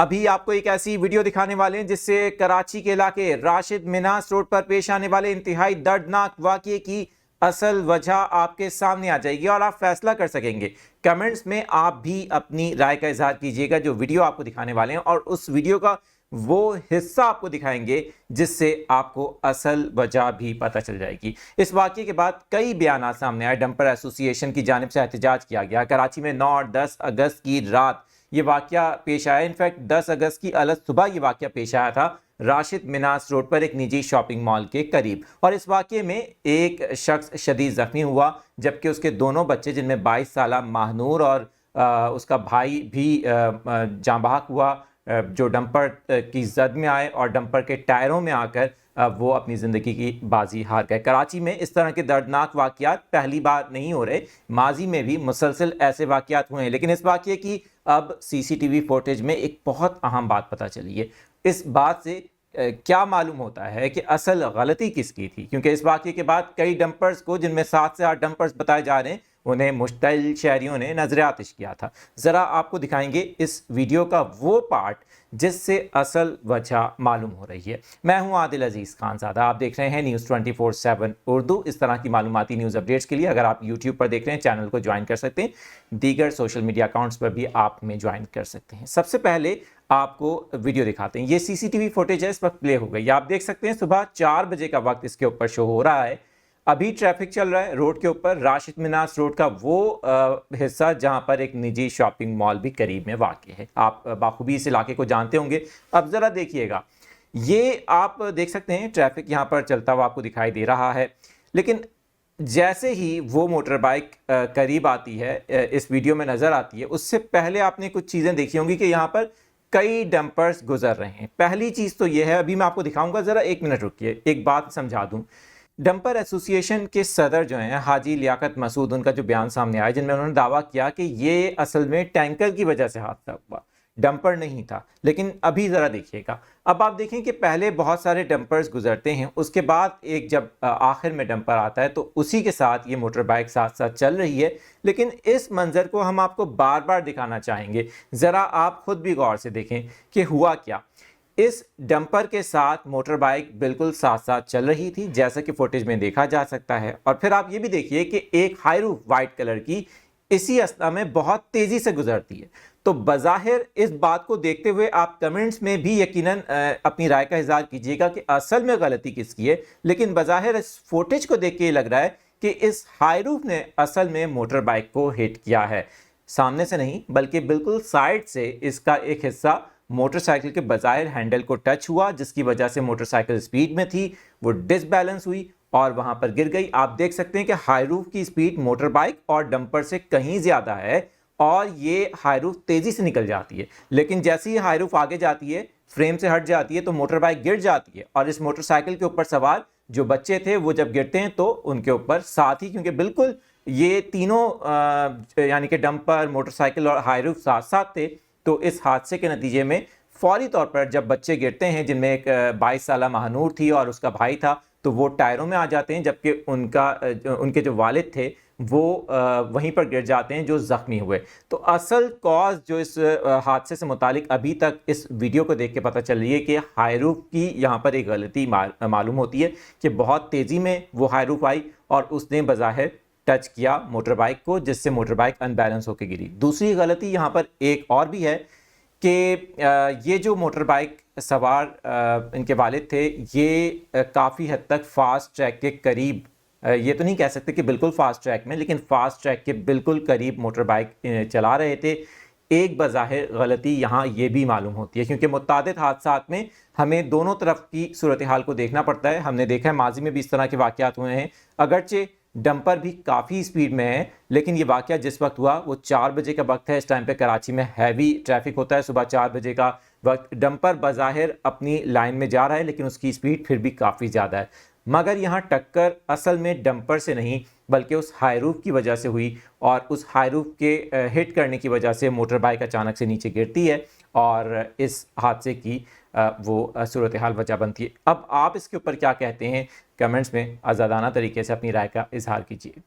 अभी आपको एक ऐसी वीडियो दिखाने वाले हैं जिससे कराची के इलाके राशिद मिनास रोड पर पेश आने वाले इंतहाई दर्दनाक वाकये की असल वजह आपके सामने आ जाएगी और आप फैसला कर सकेंगे। कमेंट्स में आप भी अपनी राय का इजहार कीजिएगा जो वीडियो आपको दिखाने वाले हैं, और उस वीडियो का वो हिस्सा आपको दिखाएंगे जिससे आपको असल वजह भी पता चल जाएगी। इस वाकये के बाद कई बयान सामने आए। डंपर एसोसिएशन की जानिब से एहतजाज किया गया। कराची में 9 और 10 अगस्त की रात ये वाकया पेश आया। इनफैक्ट 10 अगस्त की अलग सुबह ये वाकया पेश आया था राशिद मिनास रोड पर एक निजी शॉपिंग मॉल के करीब, और इस वाकये में एक शख्स शदीद जख्मी हुआ जबकि उसके दोनों बच्चे जिनमें 22 साल महानूर और उसका भाई भी जाँ बहक हुआ, जो डंपर की जद में आए और डंपर के टायरों में आकर वो अपनी ज़िंदगी की बाजी हार गए। कराची में इस तरह के दर्दनाक वाक़यात पहली बार नहीं हो रहे, माजी में भी मुसलसल ऐसे वाक़यात हुए हैं, लेकिन इस वाक़ये की अब सीसीटीवी फुटेज में एक बहुत अहम बात पता चली है। इस बात से क्या मालूम होता है कि असल गलती किसकी थी, क्योंकि इस वाक़ये के बाद कई डंपर्स को, जिनमें 7 से 8 डंपर्स बताए जा रहे हैं, उन्हें मुश्तइल शहरियों ने नजर आतिश किया था। ज़रा आपको दिखाएंगे इस वीडियो का वो पार्ट जिससे असल वजह मालूम हो रही है। मैं हूं आदिल अजीज़ खानज़ादा, आप देख रहे हैं न्यूज़ 24/7 उर्दू। इस तरह की मालूमाती न्यूज़ अपडेट्स के लिए अगर आप यूट्यूब पर देख रहे हैं, चैनल को ज्वाइन कर सकते हैं। दीगर सोशल मीडिया अकाउंट्स पर भी आप हमें ज्वाइन कर सकते हैं। सबसे पहले आपको वीडियो दिखाते हैं। ये सीसीटीवी फुटेज है, इस वक्त प्ले हो गई। आप देख सकते हैं सुबह 4 बजे का वक्त इसके ऊपर शो हो रहा है। अभी ट्रैफिक चल रहा है रोड के ऊपर, राशिद मिनास रोड का वो हिस्सा जहां पर एक निजी शॉपिंग मॉल भी करीब में वाक़ है। आप बाखूबी इस इलाके को जानते होंगे। अब ज़रा देखिएगा, ये आप देख सकते हैं ट्रैफिक यहाँ पर चलता हुआ आपको दिखाई दे रहा है, लेकिन जैसे ही वो मोटर बाइक करीब आती है, इस वीडियो में नज़र आती है, उससे पहले आपने कुछ चीज़ें देखी होंगी कि यहाँ पर कई डंपर्स गुजर रहे हैं। पहली चीज़ तो ये है, अभी मैं आपको दिखाऊंगा, ज़रा 1 मिनट रुकिए, एक बात समझा दूँ। डंपर एसोसिएशन के सदर जो हैं हाजी लियाकत मसूद, उनका जो बयान सामने आया जिनमें उन्होंने दावा किया कि ये असल में टैंकर की वजह से हादसा हुआ, डंपर नहीं था। लेकिन अभी ज़रा देखिएगा, अब आप देखें कि पहले बहुत सारे डंपर्स गुजरते हैं, उसके बाद एक जब आखिर में डंपर आता है तो उसी के साथ ये मोटर बाइक साथ साथ चल रही है। लेकिन इस मंजर को हम आपको बार बार दिखाना चाहेंगे, ज़रा आप खुद भी गौर से देखें कि हुआ क्या। इस डंपर के साथ मोटर बाइक बिल्कुल साथ साथ चल रही थी, जैसा कि फुटेज में देखा जा सकता है। और फिर आप ये भी देखिए कि एक हाईरूफ वाइट कलर की इसी अवस्था में बहुत तेजी से गुजरती है। तो बज़ाहिर इस बात को देखते हुए आप कमेंट्स में भी यकीनन अपनी राय का इज़हार कीजिएगा कि असल में गलती किसकी है। लेकिन बज़ाहिर इस फुटेज को देख के लग रहा है कि इस हाईरूफ ने असल में मोटर बाइक को हिट किया है, सामने से नहीं बल्कि बिल्कुल साइड से इसका एक हिस्सा मोटरसाइकिल के बजाय हैंडल को टच हुआ, जिसकी वजह से मोटरसाइकिल स्पीड में थी, वो डिसबैलेंस हुई और वहां पर गिर गई। आप देख सकते हैं कि हाईरूफ की स्पीड मोटर बाइक और डंपर से कहीं ज्यादा है और ये हाईरूफ तेजी से निकल जाती है। लेकिन जैसे ही हाईरूफ आगे जाती है, फ्रेम से हट जाती है, तो मोटर बाइक गिर जाती है और इस मोटरसाइकिल के ऊपर सवार जो बच्चे थे वो जब गिरते हैं तो उनके ऊपर साथ ही, क्योंकि बिल्कुल ये तीनों यानी कि डंपर, मोटरसाइकिल और हाईरूफ साथ साथ थे, तो इस हादसे के नतीजे में फौरी तौर पर जब बच्चे गिरते हैं, जिनमें एक 22 साल महानूर थी और उसका भाई था, तो वो टायरों में आ जाते हैं, जबकि उनके जो वालिद थे वो वहीं पर गिर जाते हैं जो ज़ख्मी हुए। तो असल कॉज जो इस हादसे से मुतालिक अभी तक इस वीडियो को देख के पता चल रही है कि हाईरूफ की यहाँ पर एक गलती मालूम होती है कि बहुत तेज़ी में वो हाईरूफ आई और उसने बज़ाहिर टच किया मोटर बाइक को, जिससे मोटर बाइक अनबैलेंस होकर गिरी। दूसरी गलती यहाँ पर एक और भी है कि ये जो मोटर बाइक सवार इनके वालिद थे, ये काफ़ी हद तक फास्ट ट्रैक के करीब, ये तो नहीं कह सकते कि बिल्कुल फास्ट ट्रैक में, लेकिन फास्ट ट्रैक के बिल्कुल करीब मोटर बाइक चला रहे थे। एक बज़ाहिर गलती यहाँ ये भी मालूम होती है, क्योंकि मुतादिद हादसात में हमें दोनों तरफ की सूरत हाल को देखना पड़ता है। हमने देखा है माजी में भी इस तरह के वाक़यात हुए हैं, अगरचे डंपर भी काफ़ी स्पीड में है, लेकिन ये वाक़या जिस वक्त हुआ वो 4 बजे का वक्त है। इस टाइम पे कराची में हैवी ट्रैफिक होता है, सुबह 4 बजे का वक्त। डंपर बज़ाहिर अपनी लाइन में जा रहा है, लेकिन उसकी स्पीड फिर भी काफ़ी ज़्यादा है। मगर यहाँ टक्कर असल में डंपर से नहीं बल्कि उस हाईरूफ की वजह से हुई, और उस हाईरूफ के हिट करने की वजह से मोटर बाइक अचानक से नीचे गिरती है और इस हादसे की वो सूरत हाल वजह बनती है। अब आप इसके ऊपर क्या कहते हैं, कमेंट्स में आज़ादाना तरीके से अपनी राय का इजहार कीजिए।